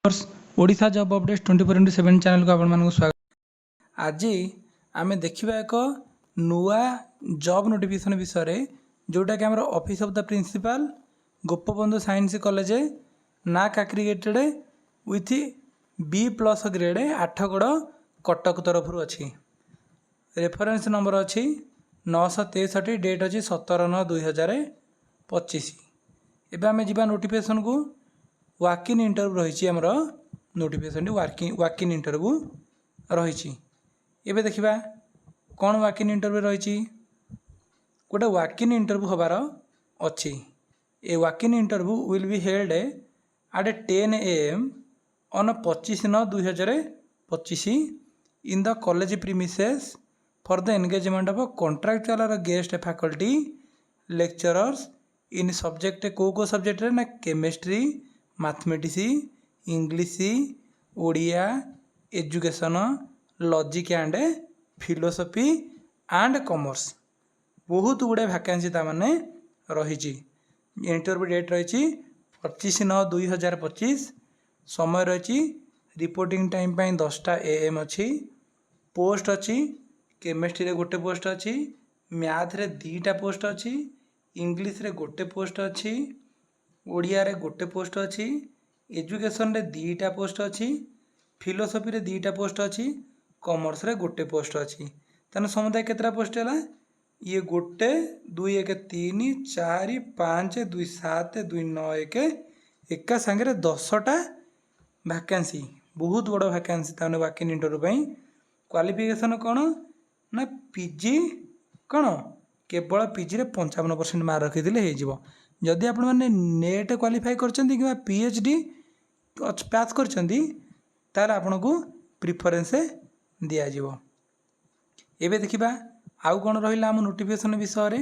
Odisha job updates 24/7 channel को आपण स्वागत। आज आम देखा एक नुआ जॉब नोटिफिकेशन विषय जोटा कि office of the principal Gopabandhu science college NAAC aggregated with B+ grade Athagarh Cuttack तरफ अच्छी रेफरेंस नंबर अच्छी 963 डेट अच्छी 17/9/2025। एवं आम जा नोटिफिकेशन को वाकिन इंटरव्यू रही आमर नोटिफिकेशन वाकिन इंटरव्यू रही। एबे देखिबा कौन वाकिन इंटरव्यू रही गोटे वाकिन इंटरव्यू हबार अच्छी। A walk in interview will be held at 10 AM on 25/9/2025 in the college premises for the engagement of contractual और guest faculty lecturers in subject को सब्जेक्ट ना chemistry mathematics English Odia education logic and philosophy and commerce बहुत गुड़े vacancy ताने रही। Interview date रही 25/9/2025। समय रही रिपोर्टिंग टाइम 10टा AM अच्छी। पोस्ट अच्छी केमिस्ट्री रे गोटे पोस्ट अच्छी, मैथ रे 2टा पोस्ट अच्छी, इंग्लिश रे गोटे पोस्ट अच्छी, ओडिया रे गोटे पोस्ट अच्छी, एजुकेशन रे 2टा पोस्ट अच्छी, फिलोसफी रे 2टा पोस्ट अच्छी, कॉमर्स रे गोटे पोस्ट अच्छी। ताने समुदाय केतरा पोस्ट है ये गोटे 2 1 3 4 5 2 7 2 9 1 एका सांगे 10टा वैकेंसी बहुत बड़ वैकेंसी ताने वाकिन इंटरव्यू क्वालिफिकेशन कौन ना पीजी कौन केवल पीजी रे 55% मार्क रखिले हो। जदि आपण मैंने नेट क्वालिफाई करछंती कि PhD पास करछंती तार आपन को प्रिफरेंस दिया जिवो। एबे देखिबा आउ कौन रहिला हम नोटिफिकेशन विषय रे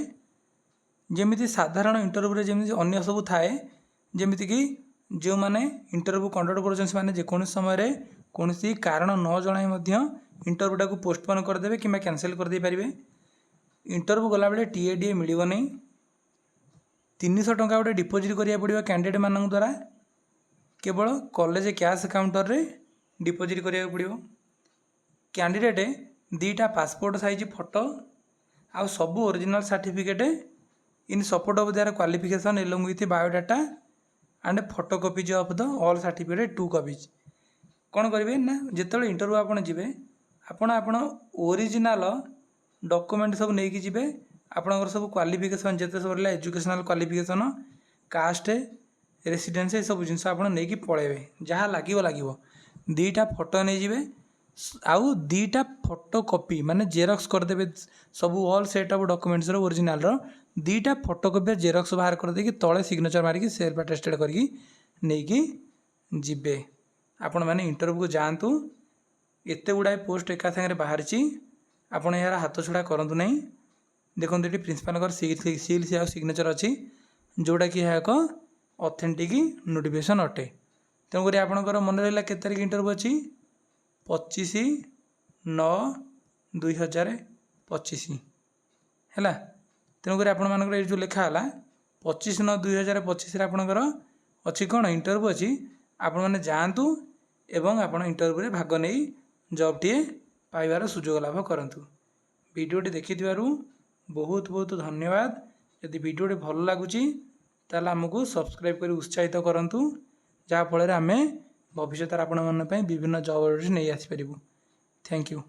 जेमिति साधारण इंटरव्यू रे जेमिति अन्य सब थाए जेमिति कि जो माने इंटरव्यू कंडक्ट करछन से माने जे कोन समय रे कोनसी कारण न जणाई मध्य इंटरव्यूटा को पोस्टपोन करदेवे कि कैंसिल कर दे पारिबे। इंटरव्यू गला बेले TADA मिलिबो नहीं। 300 टंका गोटे डिपोजिट करिया पड़िबो कैंडिडेट मानन द्वारा केवल कॉलेज कैश काउंटर रे डिपोजिट करिया पड़िबो। कैंडिडेट 2टा पासपोर्ट साइज फोटो आउ सब original certificate in support of their qualification along with biodata and photocopies of the all certificate 2 copies कौन करेंगे ना जिते इंटरव्यू आप आपण ओरिजिनल डॉक्यूमेंट सब नहीं कि आपणकर सब क्वालिफिकेशन जिते सब रहा एजुकेशनल क्वालिफिकेशन कास्ट रेसिडेंस ये सब जिन आप नहीं पलैबे जहाँ लगे 2टा फोटो नहीं जाए आउ 2टा फोटोकॉपी माने जेरक्स करदेवे सब all set of documents original 2टा फोटोकॉपी जेरक्स बाहर कर देकी तले सिग्नेचर मारिकी सेल्फ अटेस्टेड करके नहीं जिबे। आपण मैंने इंटरव्यू को जातु एत गुड़ाए पोस्ट एका सागर बाहर आपड़ यार हाथ छड़ा करूँ नहीं। देखो ये प्रिंसिपाल सील सी सिग्नेचर अच्छी जोटा कि यह एक ऑथेंटिक नोटिफिकेशन अटे। तेणुक आपंकर मन रहा के तारीख इंटरव्यू अच्छी 25/9/2025 है। तेणुक आपर जो लिखाला 25/9/2025 आपंकर अच्छी कौन इंटरव्यू अच्छी आपण मैंने जातु एवं आपण इंटरव्यू भाग नहीं जॉब टी पाइबार सुजोग लाभ करूँ। वीडियोटी देखि बहुत बहुत धन्यवाद। यदि वीडियोटी भल लगुच ताल आमको सब्सक्राइब कर उत्साहित करूँ जहाँफल आम भविष्य आपण विभिन्न जॉब नहीं आसपारू। Thank you.